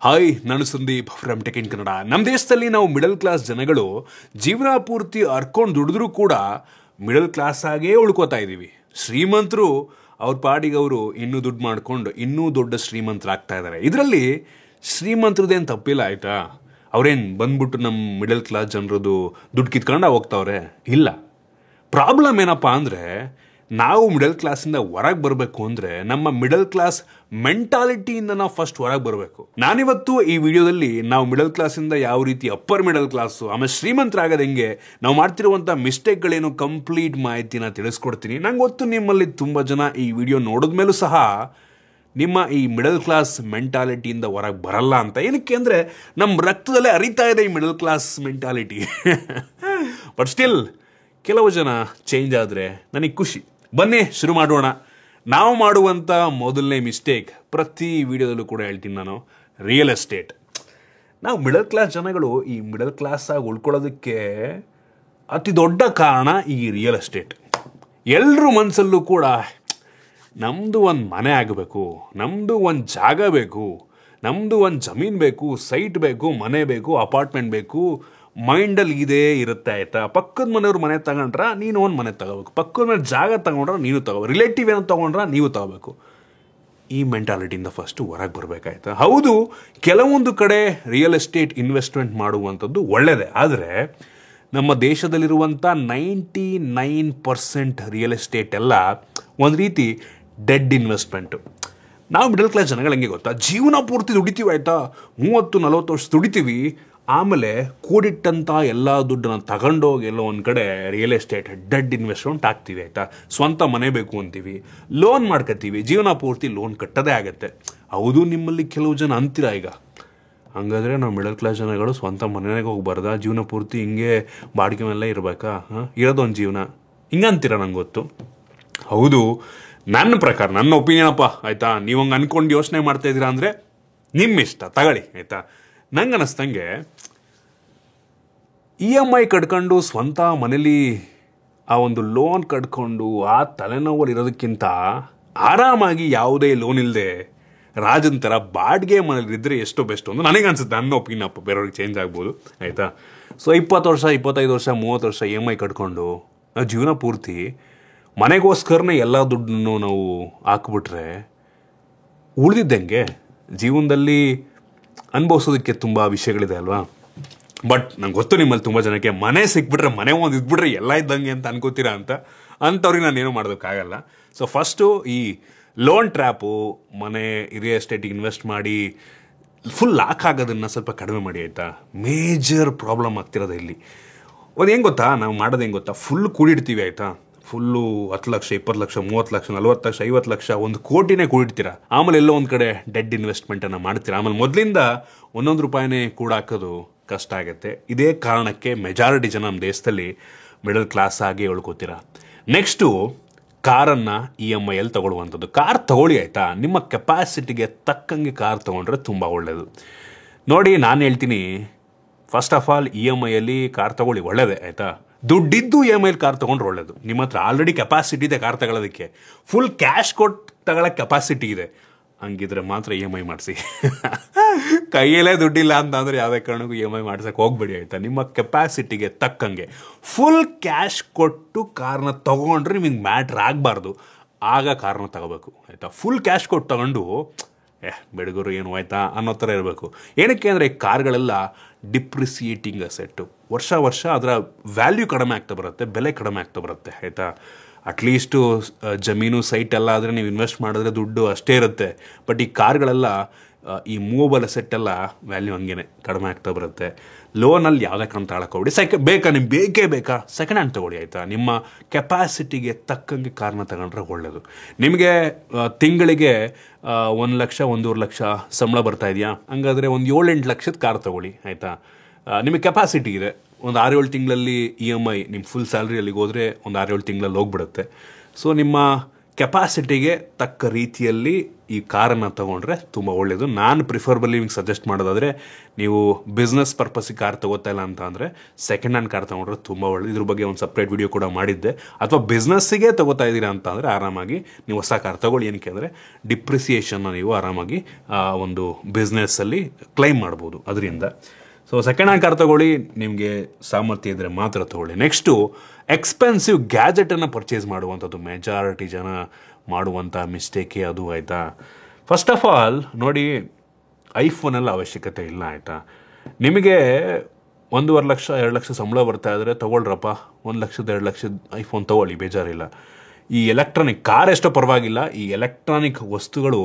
Hi, ನಾನು Sandeep from tech in Kannada. ನಮ್ಮ ದೇಶದಲ್ಲಿ ನಾವು ಮಿಡಲ್ ಕ್ಲಾಸ್ ಜನಗಳು ಜೀವನ ಪೂರ್ತಿ ಅರ್ಕೊಂಡು ದುಡಿದ್ರೂ ಕೂಡ ಮಿಡಲ್ ಕ್ಲಾಸ್ ಆಗೇ ಉಳ್ಕೋತಾ ಇದ್ದೀವಿ. ಶ್ರೀಮಂತರು ಅವ್ರ ಪಾಡಿಗೆ ಅವರು ಇನ್ನೂ ದುಡ್ಡು ಮಾಡ್ಕೊಂಡು ಇನ್ನೂ ದೊಡ್ಡ ಶ್ರೀಮಂತರಾಗ್ತಾ ಇದ್ದಾರೆ. ಇದರಲ್ಲಿ ಶ್ರೀಮಂತರದೇನು ತಪ್ಪಿಲ್ಲ, ಆಯಿತಾ? ಅವ್ರೇನು ಬಂದ್ಬಿಟ್ಟು ನಮ್ಮ ಮಿಡಲ್ ಕ್ಲಾಸ್ ಜನರದು ದುಡ್ಡು ಕಿತ್ಕೊಂಡ ಹೋಗ್ತಾವ್ರೆ? ಇಲ್ಲ. ಪ್ರಾಬ್ಲಮ್ ಏನಪ್ಪ ಅಂದರೆ, ನಾವು ಮಿಡಲ್ ಕ್ಲಾಸಿಂದ ಹೊರಗೆ ಬರಬೇಕು ಅಂದರೆ ನಮ್ಮ ಮಿಡಲ್ ಕ್ಲಾಸ್ ಮೆಂಟಾಲಿಟಿಯಿಂದ ನಾವು ಫಸ್ಟ್ ಹೊರಗೆ ಬರಬೇಕು. ನಾನಿವತ್ತು ಈ ವಿಡಿಯೋದಲ್ಲಿ ನಾವು ಮಿಡಲ್ ಕ್ಲಾಸಿಂದ ಯಾವ ರೀತಿ ಅಪ್ಪರ್ ಮಿಡಲ್ ಕ್ಲಾಸು ಆಮೇಲೆ ಶ್ರೀಮಂತರಾಗೋದು ಹೆಂಗೆ, ನಾವು ಮಾಡ್ತಿರುವಂಥ ಮಿಸ್ಟೇಕ್ಗಳೇನು ಕಂಪ್ಲೀಟ್ ಮಾಹಿತಿನ ತಿಳಿಸ್ಕೊಡ್ತೀನಿ. ನಂಗೆ ಗೊತ್ತು ನಿಮ್ಮಲ್ಲಿ ತುಂಬ ಜನ ಈ ವಿಡಿಯೋ ನೋಡಿದ್ಮೇಲೂ ಸಹ ನಿಮ್ಮ ಈ ಮಿಡಲ್ ಕ್ಲಾಸ್ ಮೆಂಟಾಲಿಟಿಯಿಂದ ಹೊರಗೆ ಬರಲ್ಲ ಅಂತ. ಏನಕ್ಕೆ ಅಂದರೆ ನಮ್ಮ ರಕ್ತದಲ್ಲೇ ಹರಿತಾ ಇದೆ ಈ middle class mentality. But still ಕೆಲವು ಜನ ಚೇಂಜ್ ಆದರೆ ನನಗೆ ಖುಷಿ. ಬನ್ನಿ ಶುರು ಮಾಡೋಣ. ನಾವು ಮಾಡುವಂಥ ಮೊದಲನೇ ಮಿಸ್ಟೇಕ್ ಪ್ರತಿ ವಿಡಿಯೋದಲ್ಲೂ ಕೂಡ ಹೇಳ್ತೀನಿ ನಾನು, ರಿಯಲ್ ಎಸ್ಟೇಟ್. ನಾವು ಮಿಡಲ್ ಕ್ಲಾಸ್ ಜನಗಳು ಈ ಮಿಡಲ್ ಕ್ಲಾಸಾಗಿ ಉಳ್ಕೊಳ್ಳೋದಕ್ಕೆ ಅತಿ ದೊಡ್ಡ ಕಾರಣ ಈ ರಿಯಲ್ ಎಸ್ಟೇಟ್. ಎಲ್ಲರ ಮನಸ್ಸಲ್ಲೂ ಕೂಡ ನಮ್ಮದು ಒಂದು ಮನೆ ಆಗಬೇಕು, ನಮ್ಮದು ಒಂದು ಜಾಗ ಬೇಕು, ನಮ್ಮದು ಒಂದು ಜಮೀನು ಬೇಕು, ಸೈಟ್ ಬೇಕು, ಮನೆ ಬೇಕು, ಅಪಾರ್ಟ್ಮೆಂಟ್ ಬೇಕು, ಮೈಂಡಲ್ಲಿ ಇದೇ ಇರುತ್ತೆ, ಆಯಿತಾ? ಪಕ್ಕದ ಮನೆಯವ್ರ ಮನೆ ತಗೊಂಡ್ರ ನೀನು ಒಂದು ಮನೆ ತಗೋಬೇಕು, ಪಕ್ಕದ ಮನೆ ಜಾಗ ತಗೊಂಡ್ರೆ ನೀನು ತಗೋಬೇಕು, ರಿಲೇಟಿವ್ ಏನೋ ತೊಗೊಂಡ್ರೆ ನೀವು ತಗೋಬೇಕು. ಈ ಮೆಂಟಾಲಿಟಿಯಿಂದ ಫಸ್ಟು ಹೊರಗೆ ಬರಬೇಕಾಯ್ತಾ? ಹೌದು, ಕೆಲವೊಂದು ಕಡೆ ರಿಯಲ್ ಎಸ್ಟೇಟ್ ಇನ್ವೆಸ್ಟ್ಮೆಂಟ್ ಮಾಡುವಂಥದ್ದು ಒಳ್ಳೆಯದೇ. ಆದರೆ ನಮ್ಮ ದೇಶದಲ್ಲಿರುವಂಥ 99% ರಿಯಲ್ ಎಸ್ಟೇಟ್ ಎಲ್ಲ ಒಂದು ರೀತಿ ಡೆಡ್ ಇನ್ವೆಸ್ಟ್ಮೆಂಟು. ನಾವು ಮಿಡಲ್ ಕ್ಲಾಸ್ ಜನಗಳು ಹೆಂಗೆ ಗೊತ್ತಾ, ಜೀವನ ಪೂರ್ತಿ ದುಡಿತೀವಿ, ಆಯಿತಾ? 30-40 ವರ್ಷ ದುಡಿತೀವಿ. ಆಮೇಲೆ ಕೂಡಿಟ್ಟಂಥ ಎಲ್ಲ ದುಡ್ಡನ್ನು ತಗೊಂಡೋಗಿ ಎಲ್ಲೋ ಒಂದು ಕಡೆ ರಿಯಲ್ ಎಸ್ಟೇಟ್ ಡೆಡ್ ಇನ್ವೆಸ್ಟ್ಮೆಂಟ್ ಆಗ್ತೀವಿ, ಆಯಿತಾ? ಸ್ವಂತ ಮನೆ ಬೇಕು ಅಂತೀವಿ, ಲೋನ್ ಮಾಡ್ಕೊತೀವಿ, ಜೀವನ ಪೂರ್ತಿ ಲೋನ್ ಕಟ್ಟೋದೇ ಆಗುತ್ತೆ. ಹೌದು, ನಿಮ್ಮಲ್ಲಿ ಕೆಲವು ಜನ ಅಂತೀರ ಈಗ, ಹಂಗಾದ್ರೆ ನಾವು ಮಿಡಲ್ ಕ್ಲಾಸ್ ಜನಗಳು ಸ್ವಂತ ಮನೆಗೆ ಹೋಗ್ಬಾರ್ದಾ, ಜೀವನ ಪೂರ್ತಿ ಹಿಂಗೆ ಬಾಡಿಗೆ ಮೇಲೆ ಇರಬೇಕಾ, ಇರೋದೊಂದು ಜೀವನ, ಹಿಂಗೆ ಅಂತೀರ. ನಂಗೆ ಗೊತ್ತು. ಹೌದು, ನನ್ನ ಪ್ರಕಾರ, ನನ್ನ ಒಪಿನಿಯನ್ ಅಪ್ಪ, ಆಯಿತಾ? ನೀವು ಹಂಗೆ ಅಂದ್ಕೊಂಡು ಯೋಚನೆ ಮಾಡ್ತಾ ಇದ್ದೀರಾ ಅಂದರೆ ನಿಮ್ಮ ಇಷ್ಟ, ತಗೊಳ್ಳಿ, ಆಯಿತಾ? ನಂಗೆ ಅನ್ನಿಸ್ತಂಗೆ EMI ಕಟ್ಕೊಂಡು ಸ್ವಂತ ಮನೇಲಿ ಆ ಒಂದು ಲೋನ್ ಕಟ್ಕೊಂಡು ಆ ತಲೆನೋವು ಇರೋದಕ್ಕಿಂತ ಆರಾಮಾಗಿ ಯಾವುದೇ ಲೋನ್ ಇಲ್ಲದೆ ರಾಜನ ಥರ ಬಾಡಿಗೆ ಮನೇಲಿದ್ದರೆ ಎಷ್ಟೋ ಬೆಸ್ಟ್ ಅಂತ ನನಗೆ ಅನ್ಸುತ್ತೆ. ನನ್ನ ಒಪಿನಿಯನ್ ಅಪ್ಪ, ಬೇರೆಯವ್ರಿಗೆ ಚೇಂಜ್ ಆಗ್ಬೋದು, ಆಯಿತಾ? ಸೊ 20 ವರ್ಷ, 25 ವರ್ಷ, 30 ವರ್ಷ EMI ಕಟ್ಕೊಂಡು ನಾವು ಜೀವನ ಪೂರ್ತಿ ಮನೆಗೋಸ್ಕರನೇ ಎಲ್ಲ ದುಡ್ಡನ್ನು ನಾವು ಹಾಕ್ಬಿಟ್ರೆ ಉಳಿದಿದ್ದಂಗೆ ಜೀವನದಲ್ಲಿ ಅನುಭವಿಸೋದಕ್ಕೆ ತುಂಬ ವಿಷಯಗಳಿದೆ ಅಲ್ವಾ? ಬಟ್ ನಂಗೆ ಗೊತ್ತು ನಿಮ್ಮಲ್ಲಿ ತುಂಬ ಜನಕ್ಕೆ ಮನೆ ಸಿಕ್ಬಿಟ್ರೆ, ಮನೆ ಒಂದು ಇದ್ಬಿಟ್ರೆ ಎಲ್ಲ ಇದ್ದಂಗೆ ಅಂತ ಅನ್ಕೋತೀರಾ ಅಂತ. ಅಂಥವ್ರಿಗೆ ನಾನೇನು ಮಾಡೋದಕ್ಕಾಗಲ್ಲ. ಸೊ ಫಸ್ಟು ಈ ಲೋನ್ ಟ್ರ್ಯಾಪು, ಮನೆ ರಿಯಲ್ ಎಸ್ಟೇಟಿಗೆ ಇನ್ವೆಸ್ಟ್ ಮಾಡಿ ಫುಲ್ ಲಾಕ್ ಆಗೋದನ್ನು ಸ್ವಲ್ಪ ಕಡಿಮೆ ಮಾಡಿ, ಆಯಿತಾ? ಮೇಜರ್ ಪ್ರಾಬ್ಲಮ್ ಆಗ್ತಿರೋದು ಇಲ್ಲಿ. ಒಂದು ಹೆಂಗೆ ಗೊತ್ತಾ, ನಾವು ಮಾಡೋದು ಹೆಂಗೆ ಗೊತ್ತಾ, ಫುಲ್ ಕೂಡಿಡ್ತೀವಿ, ಆಯಿತಾ? ಫುಲ್ಲು 10 ಲಕ್ಷ, 20 ಲಕ್ಷ, 30 ಲಕ್ಷ, 40 ಲಕ್ಷ, 50 ಲಕ್ಷ, 1 ಕೋಟಿನೇ ಕೂಡಿಡ್ತೀರಾ. ಆಮೇಲೆ ಎಲ್ಲೋ ಒಂದು ಕಡೆ ಡೆಡ್ ಇನ್ವೆಸ್ಟ್ಮೆಂಟನ್ನು ಮಾಡ್ತೀರಾ. ಆಮೇಲೆ ಮೊದಲಿಂದ ಒಂದೊಂದು ರೂಪಾಯಿನೇ ಕೂಡ ಹಾಕೋದು ಕಷ್ಟ ಆಗುತ್ತೆ. ಇದೇ ಕಾರಣಕ್ಕೆ ಮೆಜಾರಿಟಿ ಜನ ನಮ್ಮ ದೇಶದಲ್ಲಿ ಮಿಡಲ್ ಕ್ಲಾಸ್ ಆಗಿ ಉಳ್ಕೋತೀರಾ. ನೆಕ್ಸ್ಟು, ಕಾರನ್ನು EMIಯಲ್ಲಿ ತೊಗೊಳ್ಳುವಂಥದ್ದು. ಕಾರ್ ತೊಗೊಳ್ಳಿ, ಆಯಿತಾ? ನಿಮ್ಮ ಕೆಪಾಸಿಟಿಗೆ ತಕ್ಕಂಗೆ ಕಾರ್ ತೊಗೊಂಡ್ರೆ ತುಂಬ ಒಳ್ಳೆಯದು. ನೋಡಿ, ನಾನು ಹೇಳ್ತೀನಿ, ಫಸ್ಟ್ ಆಫ್ ಆಲ್ EMIಯಲ್ಲಿ ಕಾರ್ ತೊಗೊಳ್ಳಿ, ಒಳ್ಳೆಯದೇ, ಆಯಿತಾ? ದುಡ್ಡಿದ್ದು EMIಯಲ್ಲಿ ಕಾರ್ ತೊಗೊಂಡ್ರೆ ಒಳ್ಳೇದು. ನಿಮ್ಮ ಹತ್ರ ಆಲ್ರೆಡಿ ಕೆಪಾಸಿಟಿ ಇದೆ ಕಾರ್ ತಗೊಳ್ಳೋದಕ್ಕೆ, ಫುಲ್ ಕ್ಯಾಶ್ ಕೊಟ್ಟು ತಗೊಳ್ಳೋಕ್ಕೆ ಕೆಪಾಸಿಟಿ ಇದೆ, ಹಂಗಿದ್ರೆ ಮಾತ್ರ EMI ಮಾಡಿಸಿ. ಕೈಯಲ್ಲೇ ದುಡ್ಡಿಲ್ಲ ಅಂತಂದರೆ ಯಾವುದೇ ಕಾರಣಕ್ಕೂ EMI ಮಾಡ್ಸೋಕ್ಕೆ ಹೋಗ್ಬೇಡಿ, ಆಯಿತಾ? ನಿಮ್ಮ ಕೆಪಾಸಿಟಿಗೆ ತಕ್ಕಂಗೆ ಫುಲ್ ಕ್ಯಾಶ್ ಕೊಟ್ಟು ಕಾರ್ನ ತೊಗೊಂಡ್ರೆ ನಿಮಗೆ ಮ್ಯಾಟ್ರ್ ಆಗಬಾರ್ದು, ಆಗ ಕಾರ್ನ ತಗೋಬೇಕು, ಆಯಿತಾ? ಫುಲ್ ಕ್ಯಾಶ್ ಕೊಟ್ಟು ತಗೊಂಡು ಬೆಳಗರು ಏನು ಆಯ್ತಾ ಅನ್ನೋ ಥರ ಇರಬೇಕು. ಏನಕ್ಕೆ ಅಂದರೆ ಕಾರ್ಗಳೆಲ್ಲ ಡಿಪ್ರಿಸಿಯೇಟಿಂಗ್ ಅಸೆಟ್ಟು, ವರ್ಷ ವರ್ಷ ಅದರ ವ್ಯಾಲ್ಯೂ ಕಡಿಮೆ ಆಗ್ತಾ ಬರುತ್ತೆ, ಬೆಲೆ ಕಡಿಮೆ ಆಗ್ತಾ ಬರುತ್ತೆ, ಆಯಿತಾ? ಅಟ್ಲೀಸ್ಟು ಜಮೀನು ಸೈಟ್ ಎಲ್ಲ ಆದರೆ ನೀವು ಇನ್ವೆಸ್ಟ್ ಮಾಡಿದ್ರೆ ದುಡ್ಡು ಅಷ್ಟೇ ಇರುತ್ತೆ. ಬಟ್ ಈ ಕಾರ್ಗಳೆಲ್ಲ, ಈ ಮೂವಬಲ್ ಅಸೆಟ್ಟೆಲ್ಲ ವ್ಯಾಲ್ಯೂ ಹಂಗೇನೆ ಕಡಿಮೆ ಆಗ್ತಾ ಬರುತ್ತೆ. ಲೋನಲ್ಲಿ ಯಾವುದೇ ಕಾರಣ ತಗೊಳಕ್ಕೋಗ್ಬಿಡಿ. ಬೇಕಾ, ನಿಮ್ಗೆ ಬೇಕೇ ಬೇಕಾ, ಸೆಕೆಂಡ್ ಹ್ಯಾಂಡ್ ತೊಗೊಳ್ಳಿ, ಆಯಿತಾ? ನಿಮ್ಮ ಕೆಪಾಸಿಟಿಗೆ ತಕ್ಕಂಗೆ ಕಾರ್ನ ತಗೊಂಡ್ರೆ ಒಳ್ಳೆಯದು. ನಿಮಗೆ ತಿಂಗಳಿಗೆ 1 ಲಕ್ಷ, 1.5 ಲಕ್ಷ ಸಂಬಳ ಬರ್ತಾ ಇದೆಯಾ, ಹಂಗಾದರೆ ಒಂದು 7-8 ಲಕ್ಷದ ಕಾರ್ ತೊಗೊಳ್ಳಿ, ಆಯಿತಾ? ನಿಮಗೆ ಕೆಪಾಸಿಟಿ ಇದೆ. ಒಂದು 6-7 ತಿಂಗಳಲ್ಲಿ EMI ನಿಮ್ಮ ಫುಲ್ ಸ್ಯಾಲ್ರಿ ಅಲ್ಲಿಗೆ ಹೋದರೆ ಒಂದು 6-7 ತಿಂಗಳಲ್ಲಿ ಹೋಗ್ಬಿಡುತ್ತೆ. ಸೊ ನಿಮ್ಮ ಕೆಪಾಸಿಟಿಗೆ ತಕ್ಕ ರೀತಿಯಲ್ಲಿ ಈ ಕಾರನ್ನು ತೊಗೊಂಡ್ರೆ ತುಂಬ ಒಳ್ಳೆಯದು. ನಾನು ಪ್ರಿಫರ್ಬಲಿ ನಿಮಗೆ ಸಜೆಸ್ಟ್ ಮಾಡೋದಾದರೆ, ನೀವು ಬಿಸ್ನೆಸ್ ಪರ್ಪಸ್ಸಿಗೆ ಕಾರ್ ತೊಗೋತಾ ಇಲ್ಲ ಅಂತ ಅಂದರೆ ಸೆಕೆಂಡ್ ಹ್ಯಾಂಡ್ ಕಾರ್ ತೊಗೊಂಡ್ರೆ ತುಂಬ ಒಳ್ಳೆಯದು. ಇದ್ರ ಬಗ್ಗೆ ಒಂದು ಸಪ್ರೇಟ್ ವಿಡಿಯೋ ಕೂಡ ಮಾಡಿದ್ದೆ. ಅಥವಾ ಬಿಸ್ನೆಸ್ಸಿಗೆ ತೊಗೋತಾ ಇದ್ದೀರಾ ಅಂತ ಅಂದರೆ ಆರಾಮಾಗಿ ನೀವು ಹೊಸ ಕಾರ್ ತೊಗೊಳ್ಳಿ. ಏನಕ್ಕೆ ಅಂದರೆ ಡಿಪ್ರಿಸಿಯೇಷನ್ನ ನೀವು ಆರಾಮಾಗಿ ಒಂದು ಬಿಸ್ನೆಸ್ಸಲ್ಲಿ ಕ್ಲೈಮ್ ಮಾಡ್ಬೋದು ಅದರಿಂದ. ಸೊ ಸೆಕೆಂಡ್ ಹ್ಯಾಂಡ್ ಕಾರ್ ತೊಗೊಳ್ಳಿ, ನಿಮಗೆ ಸಾಮರ್ಥ್ಯ ಇದ್ದರೆ ಮಾತ್ರ ತೊಗೊಳ್ಳಿ. ನೆಕ್ಸ್ಟು ಎಕ್ಸ್ಪೆನ್ಸಿವ್ ಗ್ಯಾಜೆಟನ್ನು ಪರ್ಚೇಸ್ ಮಾಡುವಂಥದ್ದು ಮೆಜಾರಿಟಿ ಜನ ಮಾಡುವಂಥ ಮಿಸ್ಟೇಕೇ ಅದು, ಆಯಿತಾ. ಫಸ್ಟ್ ಆಫ್ ಆಲ್ ನೋಡಿ, ಐಫೋನೆಲ್ಲ ಅವಶ್ಯಕತೆ ಇಲ್ಲ, ಆಯಿತಾ. ನಿಮಗೆ 1.5 ಲಕ್ಷ 2 ಲಕ್ಷ ಸಂಬಳ ಬರ್ತಾ ಇದ್ದರೆ ತೊಗೊಳ್ರಪ್ಪ, 1 ಲಕ್ಷದ 2 ಲಕ್ಷದ ಐಫೋನ್ ತೊಗೊಳ್ಳಿ, ಬೇಜಾರಿಲ್ಲ. ಈ ಎಲೆಕ್ಟ್ರಾನಿಕ್ ಕಾರ್ ಎಷ್ಟೋ ಪರವಾಗಿಲ್ಲ, ಈ ಎಲೆಕ್ಟ್ರಾನಿಕ್ ವಸ್ತುಗಳು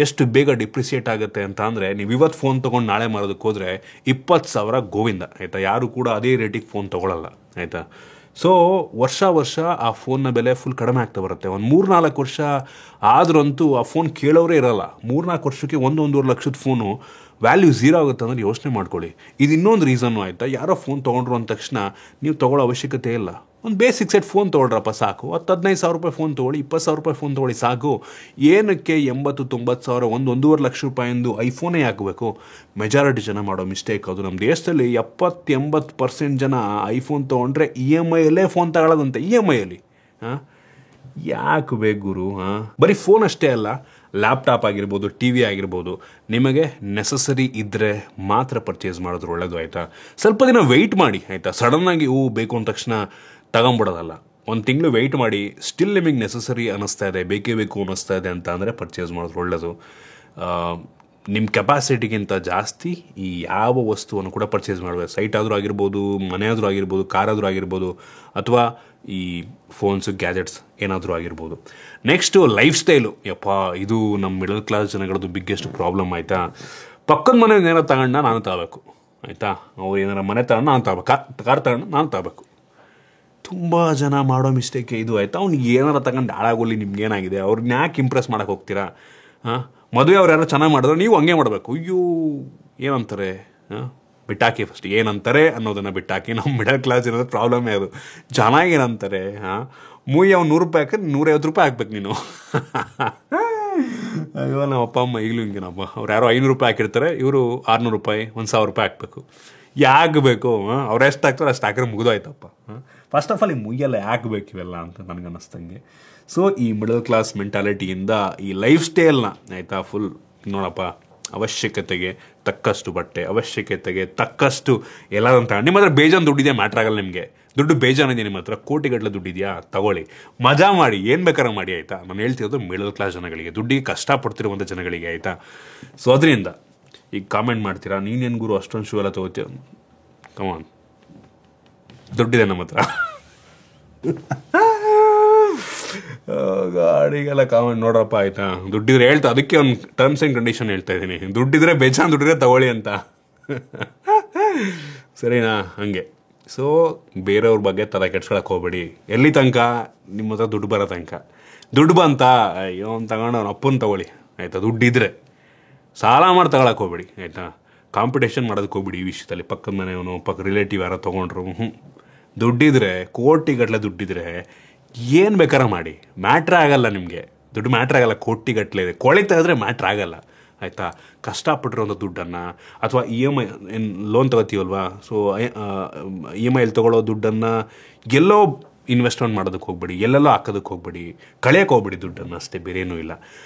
ಎಷ್ಟು ಬೇಗ ಡಿಪ್ರಿಸಿಯೇಟ್ ಆಗುತ್ತೆ ಅಂತ ಅಂದರೆ, ನೀವು ಇವತ್ತು ಫೋನ್ ತೊಗೊಂಡು ನಾಳೆ ಮಾರೋದಕ್ಕೆ ಹೋದರೆ 20,000 ಗೋವಿಂದ, ಆಯಿತಾ. ಯಾರು ಕೂಡ ಅದೇ ರೇಟಿಗೆ ಫೋನ್ ತೊಗೊಳ್ಳಲ್ಲ, ಆಯಿತಾ. ಸೊ ವರ್ಷ ಆ ಫೋನ್ನ ಬೆಲೆ ಫುಲ್ ಕಡಿಮೆ ಆಗ್ತಾ ಬರುತ್ತೆ. ಒಂದು 3-4 ವರ್ಷ ಆದ್ರಂತೂ ಆ ಫೋನ್ ಕೇಳೋರೇ ಇರೋಲ್ಲ. 3-4 ವರ್ಷಕ್ಕೆ 1-1.5 ಲಕ್ಷದ ಫೋನು ವ್ಯಾಲ್ಯೂ ಝೀರೋ ಆಗುತ್ತೆ ಅಂದರೆ ಯೋಚನೆ ಮಾಡ್ಕೊಳ್ಳಿ. ಇದು ಇನ್ನೊಂದು ರೀಸನ್ನು, ಆಯಿತಾ. ಯಾರೋ ಫೋನ್ ತೊಗೊಂಡ್ರು ಅಂದ ತಕ್ಷಣ ನೀವು ತೊಗೊಳ್ಳೋ ಅವಶ್ಯಕತೆ ಇಲ್ಲ. ಒಂದು ಬೇಸಿಕ್ ಸೆಟ್ ಫೋನ್ ತೊಗೊಳ್ರಪ್ಪ ಸಾಕು. 10-15 ಸಾವಿರ ರೂಪಾಯಿ ಫೋನ್ ತೊಗೊಳ್ಳಿ, 20 ಸಾವಿರ ರೂಪಾಯಿ ಫೋನ್ ತೊಗೊಳ್ಳಿ ಸಾಕು. ಏನಕ್ಕೆ 80-90 ಸಾವಿರ 1-1.5 ಲಕ್ಷ ರೂಪಾಯಿಂದು ಐಫೋನೇ ಹಾಕಬೇಕು? ಮೆಜಾರಿಟಿ ಜನ ಮಾಡೋ ಮಿಸ್ಟೇಕ್ ಅದು. ನಮ್ಮ ದೇಶದಲ್ಲಿ 70-80% ಜನ ಐಫೋನ್ ತೊಗೊಂಡ್ರೆ EMIಯಲ್ಲೇ ಫೋನ್ ತಗೊಳ್ಳೋದಂತೆ. EMIಯಲ್ಲಿ ಯಾಕೆ ಬೇಕು ಗುರು? ಬರೀ ಫೋನ್ ಅಷ್ಟೇ ಅಲ್ಲ, ಲ್ಯಾಪ್ಟಾಪ್ ಆಗಿರ್ಬೋದು, TV ಆಗಿರ್ಬೋದು, ನಿಮಗೆ ನೆಸಸರಿ ಇದ್ದರೆ ಮಾತ್ರ ಪರ್ಚೇಸ್ ಮಾಡೋದು ಒಳ್ಳೆಯದು, ಆಯಿತಾ. ಸ್ವಲ್ಪ ದಿನ ವೆಯ್ಟ್ ಮಾಡಿ, ಆಯಿತಾ. ಸಡನ್ನಾಗಿ ಬೇಕು ಅಂದ ತಕ್ಷಣ ತಗೊಂಬಿಡೋದಲ್ಲ. 1 ತಿಂಗಳು ವೆಯ್ಟ್ ಮಾಡಿ, ಸ್ಟಿಲ್ ನಿಮಗೆ ನೆಸಸರಿ ಅನ್ನಿಸ್ತಾ ಇದೆ, ಬೇಕೇ ಬೇಕು ಅನ್ನಿಸ್ತಾ ಇದೆ ಅಂತ ಅಂದರೆ ಪರ್ಚೇಸ್ ಮಾಡೋದು ಒಳ್ಳೆಯದು. ನಿಮ್ಮ ಕೆಪಾಸಿಟಿಗಿಂತ ಜಾಸ್ತಿ ಈ ಯಾವ ವಸ್ತುವನ್ನು ಕೂಡ ಪರ್ಚೇಸ್ ಮಾಡಬೇಕು. ಸೈಟ್ ಆದರೂ ಆಗಿರ್ಬೋದು, ಮನೆ ಆದರೂ ಆಗಿರ್ಬೋದು, ಕಾರ್ ಆದರೂ ಆಗಿರ್ಬೋದು, ಅಥವಾ ಈ ಫೋನ್ಸು ಗ್ಯಾಜೆಟ್ಸ್ ಏನಾದರೂ ಆಗಿರ್ಬೋದು. Next life style. ಇದು ನಮ್ಮ ಮಿಡಲ್ ಕ್ಲಾಸ್ ಜನಗಳದ್ದು ಬಿಗ್ಗೆಸ್ಟ್ ಪ್ರಾಬ್ಲಮ್, ಆಯಿತಾ. ಪಕ್ಕದ ಮನೆ ಏನಾರು ತಗೊಂಡ ನಾನು ತಗೋಬೇಕು, ಆಯಿತಾ. ಅವ್ರು ಏನಾರ ಮನೆ ತಗೊಂಡು ನಾನು ತಗೋಬೇಕು, ಕಾರ್ ತಗೊಂಡು ನಾನು ತಗೋಬೇಕು. ತುಂಬ ಜನ ಮಾಡೋ ಮಿಸ್ಟೇಕೆ ಇದು, ಆಯಿತಾ. ಅವ್ನಿಗೆ ಏನಾರ ತಗೊಂಡು ಹಾಳಾಗೋಲಿ, ನಿಮ್ಗೆ ಏನಾಗಿದೆ, ಅವ್ರನ್ನ ಯಾಕೆ ಇಂಪ್ರೆಸ್ ಮಾಡೋಕೆ ಹೋಗ್ತೀರಾ? ಮದುವೆ ಅವ್ರು ಯಾರು ಚೆನ್ನಾಗಿ ಮಾಡಿದ್ರು ನೀವು ಹಂಗೆ ಮಾಡಬೇಕು. ಅಯ್ಯೋ ಏನಂತಾರೆ, ಬಿಟ್ಟಾಕಿ ಫಸ್ಟ್ ಏನಂತಾರೆ ಅನ್ನೋದನ್ನು ಬಿಟ್ಟಾಕಿ. ನಮ್ಮ ಮಿಡಲ್ ಕ್ಲಾಸ್ ಏನಂದ್ರೆ ಪ್ರಾಬ್ಲಮ್ಮೇ ಅದು. ಚೆನ್ನಾಗೇನಂತಾರೆ, ಮೂಯಿ ಅವ್ನು 100 ರೂಪಾಯಿ ಹಾಕಿದ್ರೆ 150 ರೂಪಾಯಿ ಹಾಕ್ಬೇಕು ನೀನು. ಅಯ್ಯೋ ನಮ್ಮ ಅಪ್ಪ ಅಮ್ಮ ಈಗಲೂ ಹಿಂಗೇನಪ್ಪ. ಅವ್ರು ಯಾರೋ 500 ರೂಪಾಯಿ ಹಾಕಿರ್ತಾರೆ, ಇವರು 600 ರೂಪಾಯಿ 1,000 ರೂಪಾಯಿ ಹಾಕಬೇಕು. ಯಾಕೆ ಬೇಕು? ಅವ್ರು ಎಷ್ಟು ಹಾಕ್ತಾರೆ ಅಷ್ಟು ಹಾಕಿದ್ರೆ ಮುಗಿದೋಯ್ತಪ್ಪ. ಫಸ್ಟ್ ಆಫ್ ಆಲ್ ಈ ಮುಗಿಯಲ್ಲ, ಯಾಕೆ ಬೇಕು ಇವೆಲ್ಲ ಅಂತ ನನಗನ್ನಿಸ್ತಂಗೆ. ಸೊ ಈ ಮಿಡಲ್ ಕ್ಲಾಸ್ ಮೆಂಟಾಲಿಟಿಯಿಂದ ಈ ಲೈಫ್ ಸ್ಟೈಲ್ನ, ಆಯಿತಾ, ಫುಲ್ ನೋಡಪ್ಪ, ಅವಶ್ಯಕತೆಗೆ ತಕ್ಕಷ್ಟು ಬಟ್ಟೆ, ಅವಶ್ಯಕತೆಗೆ ತಕ್ಕಷ್ಟು ಎಲ್ಲದಂತ. ನಿಮ್ಮ ಹತ್ರ ಬೇಜಾನ್ ದುಡ್ಡಿದೆಯಾ ಮ್ಯಾಟ್ರ್ ಆಗಲ್ಲ ನಿಮಗೆ. ದುಡ್ಡು ಬೇಜಾನಿದೆಯಾ ನಿಮ್ಮ ಹತ್ರ, ಕೋಟಿಗಟ್ಟಲೆ ದುಡ್ಡಿದೆಯಾ, ತಗೊಳ್ಳಿ, ಮಜಾ ಮಾಡಿ, ಏನು ಬೇಕಾದ್ರೆ ಮಾಡಿ, ಆಯಿತಾ. ನಾನು ಹೇಳ್ತಿರೋದು ಮಿಡಲ್ ಕ್ಲಾಸ್ ಜನಗಳಿಗೆ, ದುಡ್ಡಿಗೆ ಕಷ್ಟಪಡ್ತಿರುವಂಥ ಜನಗಳಿಗೆ, ಆಯಿತಾ. ಸೊ ಅದರಿಂದ ಈಗ ಕಾಮೆಂಟ್ ಮಾಡ್ತೀರಾ, ನೀನೇನು ಗುರು ಅಷ್ಟೊಂದು ಶೂ ಎಲ್ಲ ತೊಗೋತೀಯ? ಕಮಾನ್, ದುಡ್ಡಿದೆ ನಮ್ಮ ಹತ್ರ. ಗಾಡಿಗೆಲ್ಲ ಕಾಮೆಂಟ್ ನೋಡ್ರಪ್ಪ, ಆಯಿತಾ. ದುಡ್ಡಿದ್ರೆ ಹೇಳ್ತಾ, ಅದಕ್ಕೆ ಒಂದು ಟರ್ಮ್ಸ್ ಆ್ಯಂಡ್ ಕಂಡೀಷನ್ ಹೇಳ್ತಾ ಇದ್ದೀನಿ. ದುಡ್ಡಿದ್ರೆ ಬೇಜಾನ್ ದುಡ್ಡಿದ್ರೆ ತಗೊಳ್ಳಿ ಅಂತ, ಸರಿನಾ? ಹಾಗೆ. ಸೊ ಬೇರೆಯವ್ರ ಬಗ್ಗೆ ತಲೆ ಕೆಡ್ಸ್ಕೊಳಕ್ಕೆ ಹೋಗ್ಬೇಡಿ. ಎಲ್ಲಿ ತನಕ? ನಿಮ್ಮ ಹತ್ರ ದುಡ್ಡು ಬರೋ ತನಕ. ದುಡ್ಡು ಬಂತ, ಅಯ್ಯೋ ಅವ್ನು ತಗೊಂಡು ಅವ್ನ ಅಪ್ಪನ ತಗೊಳ್ಳಿ, ಆಯಿತಾ. ದುಡ್ಡಿದ್ರೆ ಸಾಲ ಮಾಡಿ ತಗೊಳಕ್ಕೆ ಹೋಗ್ಬೇಡಿ, ಆಯಿತಾ. ಕಾಂಪಿಟೇಷನ್ ಮಾಡೋದಕ್ಕೆ ಹೋಗ್ಬಿಡಿ ಈ ವಿಷಯದಲ್ಲಿ. ಪಕ್ಕದ ಮನೆಯವನು, ಪಕ್ಕ ರಿಲೇಟಿವ್ ಯಾರೋ ತೊಗೊಂಡ್ರು, ದುಡ್ಡಿದ್ರೆ, ಕೋಟಿಗಟ್ಟಲೆ ದುಡ್ಡಿದ್ರೆ ಏನು ಬೇಕಾರ ಮಾಡಿ, ಮ್ಯಾಟ್ರ್ ಆಗಲ್ಲ ನಿಮಗೆ. ದುಡ್ಡು ಮ್ಯಾಟ್ರ್ ಆಗಲ್ಲ, ಕೋಟಿಗಟ್ಟಲೆ ಇದೆ, ಕೊಳಿತಾ ಇದ್ರೆ ಮ್ಯಾಟ್ರ್ ಆಗಲ್ಲ, ಆಯಿತಾ. ಕಷ್ಟಪಟ್ಟಿರೋಂಥ ದುಡ್ಡನ್ನು, ಅಥವಾ EMI ಏನು ಲೋನ್ ತೊಗೋತೀವಲ್ವಾ, ಸೊ EMIಯಲ್ಲಿ ತೊಗೊಳ್ಳೋ ದುಡ್ಡನ್ನು ಎಲ್ಲೋ ಇನ್ವೆಸ್ಟ್ಮೆಂಟ್ ಮಾಡೋದಕ್ಕೆ ಹೋಗ್ಬೇಡಿ, ಎಲ್ಲೆಲ್ಲೋ ಹಾಕೋದಕ್ಕೆ ಹೋಗ್ಬೇಡಿ, ಕಳೆಯೋಕೆ ಹೋಗ್ಬೇಡಿ ದುಡ್ಡನ್ನು, ಅಷ್ಟೇ, ಬೇರೇನೂ ಇಲ್ಲ.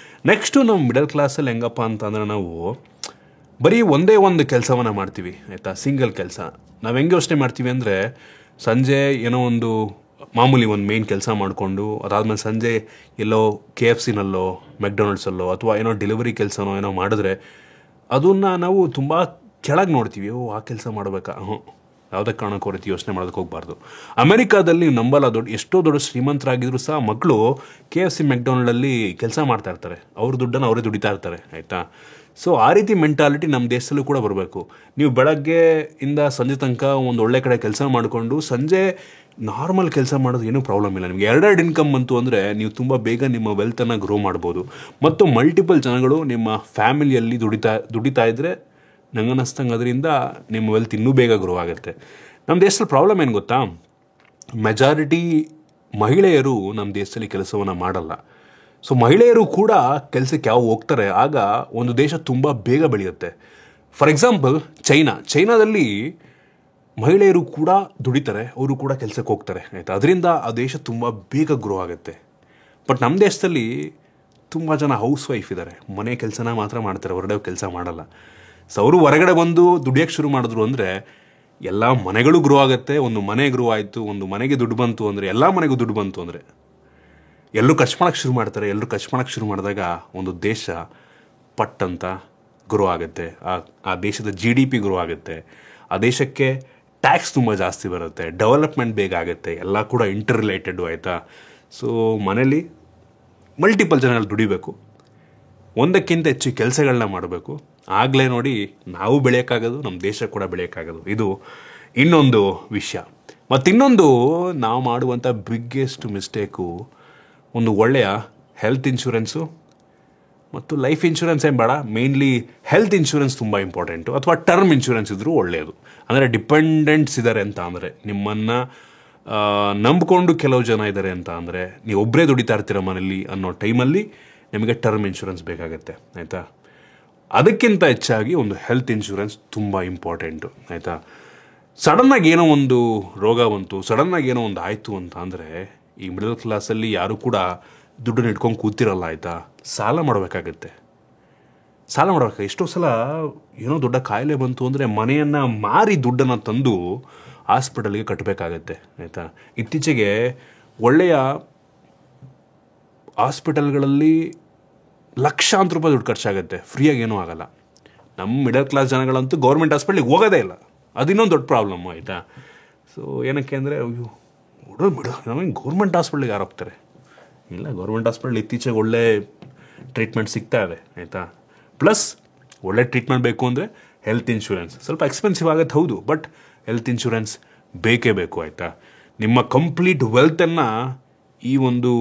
ನೆಕ್ಸ್ಟು ನಮ್ಮ ಮಿಡಲ್ ಕ್ಲಾಸಲ್ಲಿ ಹೆಂಗಪ್ಪ ಅಂತಂದರೆ, ನಾವು ಬರೀ ಒಂದೇ ಒಂದು ಕೆಲಸವನ್ನು ಮಾಡ್ತೀವಿ, ಆಯಿತಾ. ಸಿಂಗಲ್ ಕೆಲಸ. ನಾವು ಹೆಂಗೆ ಯೋಚನೆ ಮಾಡ್ತೀವಿ ಅಂದರೆ, ಸಂಜೆ ಏನೋ ಒಂದು ಮಾಮೂಲಿ ಒಂದು ಮೇನ್ ಕೆಲಸ ಮಾಡಿಕೊಂಡು, ಅದಾದಮೇಲೆ ಸಂಜೆ ಎಲ್ಲೋ KFCನಲ್ಲೋ ಮೆಕ್ಡೊನಾಲ್ಡ್ಸಲ್ಲೋ ಅಥವಾ ಏನೋ ಡೆಲಿವರಿ ಕೆಲಸನೋ ಏನೋ ಮಾಡಿದ್ರೆ ಅದನ್ನು ನಾವು ತುಂಬ ಕೆಳಗೆ ನೋಡ್ತೀವಿ. ಆ ಕೆಲಸ ಮಾಡಬೇಕಾ? ಯಾವುದೇ ಕಾರಣಕ್ಕೂ ರೀತಿ ಯೋಚನೆ ಮಾಡೋದಕ್ಕೆ ಹೋಗಬಾರ್ದು. ಅಮೆರಿಕಾದಲ್ಲಿ ನಂಬಲ್ಲ, ಎಷ್ಟೋ ದೊಡ್ಡ ಶ್ರೀಮಂತರಾಗಿದ್ರು ಸಹ ಮಕ್ಕಳು KFC ಮೆಕ್ಡೊನಾಲ್ಡಲ್ಲಿ ಕೆಲಸ ಮಾಡ್ತಾ ಇರ್ತಾರೆ. ಅವ್ರ ದುಡ್ಡನ್ನು ಅವರೇ ದುಡಿತಾ ಇರ್ತಾರೆ, ಆಯಿತಾ. ಸೊ ಆ ರೀತಿ ಮೆಂಟಾಲಿಟಿ ನಮ್ಮ ದೇಶದಲ್ಲೂ ಕೂಡ ಬರಬೇಕು. ನೀವು ಬೆಳಗ್ಗೆಯಿಂದ ಸಂಜೆ ತನಕ ಒಂದು ಒಳ್ಳೆ ಕಡೆ ಕೆಲಸ ಮಾಡಿಕೊಂಡು ಸಂಜೆ ನಾರ್ಮಲ್ ಕೆಲಸ ಮಾಡೋದು ಏನೂ ಪ್ರಾಬ್ಲಮ್ ಇಲ್ಲ. ನಿಮಗೆ 2 ಇನ್ಕಮ್ ಬಂತು ಅಂದರೆ ನೀವು ತುಂಬ ಬೇಗ ನಿಮ್ಮ ವೆಲ್ತನ್ನು ಗ್ರೋ ಮಾಡ್ಬೋದು. ಮತ್ತು ಮಲ್ಟಿಪಲ್ ಜನಗಳು ನಿಮ್ಮ ಫ್ಯಾಮಿಲಿಯಲ್ಲಿ ದುಡಿತಾ ಇದ್ದರೆ ನಂಗನ್ನಿಸ್ತಂಗೆ ಅದರಿಂದ ನಿಮ್ಮ ವೆಲ್ತ್ ಇನ್ನೂ ಬೇಗ ಗ್ರೋ ಆಗುತ್ತೆ. ನಮ್ಮ ದೇಶದಲ್ಲಿ ಪ್ರಾಬ್ಲಮ್ ಏನು ಗೊತ್ತಾ? ಮೆಜಾರಿಟಿ ಮಹಿಳೆಯರು ನಮ್ಮ ದೇಶದಲ್ಲಿ ಕೆಲಸವನ್ನು ಮಾಡಲ್ಲ. ಸೊ ಮಹಿಳೆಯರು ಕೂಡ ಕೆಲಸಕ್ಕೆ ಯಾವ ಹೋಗ್ತಾರೆ, ಆಗ ಒಂದು ದೇಶ ತುಂಬ ಬೇಗ ಬೆಳೆಯುತ್ತೆ. ಫಾರ್ ಎಕ್ಸಾಂಪಲ್ ಚೈನಾದಲ್ಲಿ ಮಹಿಳೆಯರು ಕೂಡ ದುಡಿತಾರೆ, ಅವರು ಕೂಡ ಕೆಲಸಕ್ಕೆ ಹೋಗ್ತಾರೆ, ಆಯಿತಾ. ಅದರಿಂದ ಆ ದೇಶ ತುಂಬ ಬೇಗ ಗ್ರೋ ಆಗುತ್ತೆ. ಬಟ್ ನಮ್ಮ ದೇಶದಲ್ಲಿ ತುಂಬ ಜನ ಹೌಸ್ ವೈಫ್ ಇದ್ದಾರೆ, ಮನೆ ಕೆಲಸನ ಮಾತ್ರ ಮಾಡ್ತಾರೆ, ಹೊರಗಡೆ ಕೆಲಸ ಮಾಡಲ್ಲ. ಸೊ ಅವರು ಹೊರಗಡೆ ಬಂದು ದುಡಿಯೋಕ್ಕೆ ಶುರು ಮಾಡಿದ್ರು ಅಂದರೆ ಎಲ್ಲ ಮನೆಗಳು ಗ್ರೋ ಆಗುತ್ತೆ. ಒಂದು ಮನೆ ಗ್ರೋ ಆಯಿತು, ಒಂದು ಮನೆಗೆ ದುಡ್ಡು ಬಂತು ಅಂದರೆ, ಎಲ್ಲ ಮನೆಗೂ ದುಡ್ಡು ಬಂತು ಅಂದರೆ ಎಲ್ಲರೂ ಖರ್ಚು ಮಾಡೋಕ್ಕೆ ಶುರು ಮಾಡ್ತಾರೆ. ಎಲ್ಲರೂ ಖರ್ಚು ಮಾಡೋಕ್ಕೆ ಶುರು ಮಾಡಿದಾಗ ಒಂದು ದೇಶ ಪಟ್ ಅಂತ ಗ್ರೋ ಆಗುತ್ತೆ. ಆ ದೇಶದ GDP ಗ್ರೋ ಆಗುತ್ತೆ. ಆ ದೇಶಕ್ಕೆ ಟ್ಯಾಕ್ಸ್ ತುಂಬ ಜಾಸ್ತಿ ಬರುತ್ತೆ, ಡೆವಲಪ್ಮೆಂಟ್ ಬೇಗ ಆಗುತ್ತೆ. ಎಲ್ಲ ಕೂಡ ಇಂಟರ್ ರಿಲೇಟೆಡು, ಆಯಿತಾ. ಸೊ ಮನೇಲಿ ಮಲ್ಟಿಪಲ್ ಜನಗಳು ದುಡಿಬೇಕು, ಒಂದಕ್ಕಿಂತ ಹೆಚ್ಚು ಕೆಲಸಗಳನ್ನ ಮಾಡಬೇಕು. ಆಗಲೇ ನೋಡಿ ನಾವು ಬೆಳೆಯೋಕ್ಕಾಗೋದು, ನಮ್ಮ ದೇಶ ಕೂಡ ಬೆಳೆಯೋಕ್ಕಾಗೋದು. ಇದು ಇನ್ನೊಂದು ವಿಷಯ. ಮತ್ತಿನ್ನೊಂದು, ನಾವು ಮಾಡುವಂಥ ಬಿಗ್ಗೆಸ್ಟ್ ಮಿಸ್ಟೇಕು, ಒಂದು ಒಳ್ಳೆಯ ಹೆಲ್ತ್ ಇನ್ಶೂರೆನ್ಸು ಮತ್ತು ಲೈಫ್ ಇನ್ಶೂರೆನ್ಸ್ ಏನು ಬೇಡ, ಮೇನ್ಲಿ ಹೆಲ್ತ್ ಇನ್ಶೂರೆನ್ಸ್ ತುಂಬ ಇಂಪಾರ್ಟೆಂಟು. ಅಥವಾ ಟರ್ಮ್ ಇನ್ಶೂರೆನ್ಸ್ ಇದ್ದರೂ ಒಳ್ಳೆಯದು. ಅಂದರೆ ಡಿಪೆಂಡೆಂಟ್ಸ್ ಇದ್ದಾರೆ ಅಂತ ಅಂದರೆ, ನಿಮ್ಮನ್ನು ನಂಬಿಕೊಂಡು ಕೆಲವು ಜನ ಇದ್ದಾರೆ ಅಂತ ಅಂದರೆ, ನೀವು ಒಬ್ಬರೇ ದುಡಿತಾ ಇರ್ತೀರ ಮನೇಲಿ ಅನ್ನೋ ಟೈಮಲ್ಲಿ ನಿಮಗೆ ಟರ್ಮ್ ಇನ್ಶೂರೆನ್ಸ್ ಬೇಕಾಗುತ್ತೆ, ಆಯಿತಾ. ಅದಕ್ಕಿಂತ ಹೆಚ್ಚಾಗಿ ಒಂದು ಹೆಲ್ತ್ ಇನ್ಶೂರೆನ್ಸ್ ತುಂಬ ಇಂಪಾರ್ಟೆಂಟು, ಆಯಿತಾ. ಸಡನ್ನಾಗಿ ಏನೋ ಒಂದು ರೋಗ ಬಂತು, ಸಡನ್ನಾಗಿ ಏನೋ ಒಂದು ಆಯಿತು ಅಂತ ಅಂದರೆ, ಈ ಮಿಡಲ್ ಕ್ಲಾಸಲ್ಲಿ ಯಾರೂ ಕೂಡ ದುಡ್ಡನ್ನು ಇಟ್ಕೊಂಡು ಕೂತಿರಲ್ಲ, ಆಯಿತಾ. ಸಾಲ ಮಾಡಬೇಕಾಗತ್ತೆ. ಎಷ್ಟೋ ಸಲ ಏನೋ ದೊಡ್ಡ ಕಾಯಿಲೆ ಬಂತು ಅಂದರೆ ಮನೆಯನ್ನು ಮಾರಿ ದುಡ್ಡನ್ನು ತಂದು ಹಾಸ್ಪಿಟಲ್ಗೆ ಕಟ್ಟಬೇಕಾಗತ್ತೆ, ಆಯಿತಾ. ಇತ್ತೀಚೆಗೆ ಒಳ್ಳೆಯ ಹಾಸ್ಪಿಟಲ್ಗಳಲ್ಲಿ ಲಕ್ಷಾಂತರ ರೂಪಾಯಿ ದುಡ್ಡು ಖರ್ಚಾಗುತ್ತೆ, ಫ್ರೀಯಾಗಿ ಏನೂ ಆಗಲ್ಲ. ನಮ್ಮ ಮಿಡಲ್ ಕ್ಲಾಸ್ ಜನಗಳಂತೂ ಗೌರ್ಮೆಂಟ್ ಹಾಸ್ಪಿಟ್ಲಿಗೆ ಹೋಗೋದೇ ಇಲ್ಲ. ಅದು ಇನ್ನೊಂದು ದೊಡ್ಡ ಪ್ರಾಬ್ಲಮ್ಮು, ಆಯಿತಾ. ಸೊ ಏನಕ್ಕೆ ಅಂದರೆ, ಅಯ್ಯೋ ನಮಗೆ ಗೌರ್ಮೆಂಟ್ ಹಾಸ್ಪಿಟ್ಲಿಗೆ ಯಾರು ಹೋಗ್ತಾರೆ? ಇಲ್ಲ, ಗೌರ್ಮೆಂಟ್ ಹಾಸ್ಪಿಟ್ಲ್ ಇತ್ತೀಚೆಗೆ ಒಳ್ಳೆ ಟ್ರೀಟ್ಮೆಂಟ್ ಸಿಗ್ತಾ ಇದೆ, ಆಯಿತಾ. ಪ್ಲಸ್ ಒಳ್ಳೆ ಟ್ರೀಟ್ಮೆಂಟ್ ಬೇಕು ಅಂದರೆ ಹೆಲ್ತ್ ಇನ್ಶೂರೆನ್ಸ್ ಸ್ವಲ್ಪ ಎಕ್ಸ್ಪೆನ್ಸಿವ್ ಆಗುತ್ತೆ, ಹೌದು. ಬಟ್ ಹೆಲ್ತ್ ಇನ್ಶೂರೆನ್ಸ್ ಬೇಕೇ ಬೇಕು, ಆಯಿತಾ. ನಿಮ್ಮ ಕಂಪ್ಲೀಟ್ ವೆಲ್ತನ್ನು ಈ ಒಂದು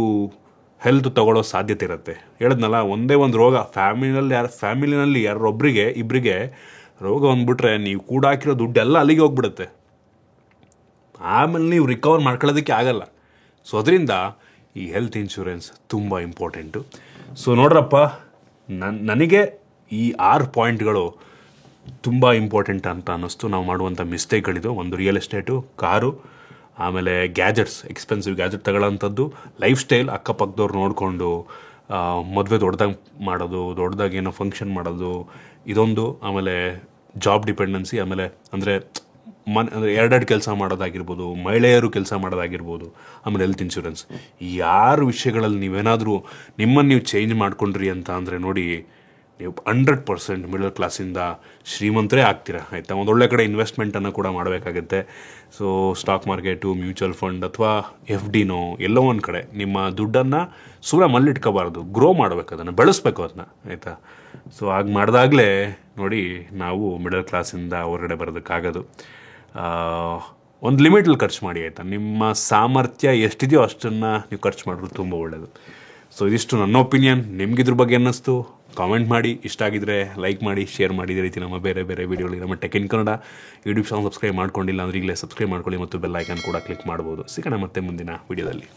ಹೆಲ್ತ್ ತಗೊಳ್ಳೋ ಸಾಧ್ಯತೆ ಇರುತ್ತೆ. ಹೇಳಿದ್ನಲ್ಲ, ಒಂದೇ ಒಂದು ರೋಗ ಫ್ಯಾಮಿಲಿನಲ್ಲಿ ಯಾರೊಬ್ಬರಿಗೆ ಇಬ್ಬರಿಗೆ ರೋಗ ಬಂದ್ಬಿಟ್ರೆ ನೀವು ಕೂಡ ಹಾಕಿರೋ ದುಡ್ಡೆಲ್ಲ ಅಲ್ಲಿಗೆ ಹೋಗ್ಬಿಡುತ್ತೆ. ಆಮೇಲೆ ನೀವು ರಿಕವರ್ ಮಾಡ್ಕೊಳ್ಳೋದಕ್ಕೆ ಆಗಲ್ಲ. ಸೊ ಅದರಿಂದ ಈ ಹೆಲ್ತ್ ಇನ್ಶೂರೆನ್ಸ್ ತುಂಬ ಇಂಪಾರ್ಟೆಂಟು. ಸೊ ನೋಡ್ರಪ್ಪ, ನನಗೆ ಈ 6 ಪಾಯಿಂಟ್ಗಳು ತುಂಬ ಇಂಪಾರ್ಟೆಂಟ್ ಅಂತ ಅನ್ನಿಸ್ತು. ನಾವು ಮಾಡುವಂಥ ಮಿಸ್ಟೇಕ್ಗಳಿದು. ಒಂದು ರಿಯಲ್ ಎಸ್ಟೇಟು, ಕಾರು, ಆಮೇಲೆ ಗ್ಯಾಜೆಟ್ಸ್, ಎಕ್ಸ್ಪೆನ್ಸಿವ್ ಗ್ಯಾಜೆಟ್ ತಗೊಳ್ಳೋಂಥದ್ದು, ಲೈಫ್ ಸ್ಟೈಲ್, ಅಕ್ಕಪಕ್ಕದವ್ರು ನೋಡಿಕೊಂಡು ಮದುವೆ ದೊಡ್ಡದಾಗಿ ಮಾಡೋದು, ದೊಡ್ಡದಾಗಿ ಏನೋ ಫಂಕ್ಷನ್ ಮಾಡೋದು, ಇದೊಂದು. ಆಮೇಲೆ ಜಾಬ್ ಡಿಪೆಂಡೆನ್ಸಿ, ಆಮೇಲೆ ಅಂದರೆ ಎರಡೆರಡು ಕೆಲಸ ಮಾಡೋದಾಗಿರ್ಬೋದು, ಮಹಿಳೆಯರು ಕೆಲಸ ಮಾಡೋದಾಗಿರ್ಬೋದು, ಆಮೇಲೆ ಹೆಲ್ತ್ ಇನ್ಶೂರೆನ್ಸ್. ಈ 6 ವಿಷಯಗಳಲ್ಲಿ ನೀವೇನಾದರೂ ನಿಮ್ಮನ್ನು ನೀವು ಚೇಂಜ್ ಮಾಡ್ಕೊಂಡ್ರಿ ಅಂತ ಅಂದರೆ ನೋಡಿ, ನೀವು 100% ಮಿಡಲ್ ಕ್ಲಾಸಿಂದ ಶ್ರೀಮಂತರೇ ಆಗ್ತೀರಾ, ಆಯಿತಾ. ಒಂದೊಳ್ಳೆ ಕಡೆ ಇನ್ವೆಸ್ಟ್ಮೆಂಟನ್ನು ಕೂಡ ಮಾಡಬೇಕಾಗುತ್ತೆ. So stock market, mutual fund ಅಥವಾ FDನೋ ಎಲ್ಲೋ ಒಂದು ಕಡೆ ನಿಮ್ಮ ದುಡ್ಡನ್ನು ಸುಮ್ಮನೆ ಮಲ್ಲಿಟ್ಕೋಬಾರ್ದು, ಗ್ರೋ ಮಾಡಬೇಕು, ಅದನ್ನು ಬೆಳೆಸ್ಬೇಕು ಅದನ್ನ, ಆಯಿತಾ. ಸೊ ಹಾಗೆ ಮಾಡಿದಾಗಲೇ ನೋಡಿ ನಾವು ಮಿಡಲ್ ಕ್ಲಾಸಿಂದ ಹೊರಗಡೆ ಬರೋದಕ್ಕಾಗೋದು. ಒಂದು ಲಿಮಿಟಲ್ಲಿ ಖರ್ಚು ಮಾಡಿ, ಆಯಿತಾ. ನಿಮ್ಮ ಸಾಮರ್ಥ್ಯ ಎಷ್ಟಿದೆಯೋ ಅಷ್ಟನ್ನು ನೀವು ಖರ್ಚು ಮಾಡಿದ್ರು ತುಂಬ ಒಳ್ಳೆಯದು. ಸೊ ಇದಿಷ್ಟು ನನ್ನ ಒಪಿನಿಯನ್. ನಿಮ್ಗಿದ್ರ ಬಗ್ಗೆ ಅನ್ನಿಸ್ತು ಕಾಮೆಂಟ್ ಮಾಡಿ. ಇಷ್ಟ ಆಗಿದ್ರೆ ಲೈಕ್ ಮಾಡಿ, ಶೇರ್ ಮಾಡಿ. ಇದೇ ರೀತಿ ನಮ್ಮ ಬೇರೆ ಬೇರೆ ವೀಡಿಯೋಗಳಿಗೆ ನಮ್ಮ tech in Kannada YouTube channel subscribe ಮಾಡ್ಕೊಂಡಿಲ್ಲ ಅಂದರೆ ಈಗಲೇ ಸಬ್ಸ್ಕ್ರೈಬ್ ಮಾಡ್ಕೊಳ್ಳಿ ಮತ್ತು ಬೆಲ್ ಐಕಾನ್ ಕೂಡ ಕ್ಲಿಕ್ ಮಾಡ್ಬೋದು. ಸಿಗೋಣ ಮತ್ತೆ ಮುಂದಿನ ವೀಡಿಯೋದಲ್ಲಿ.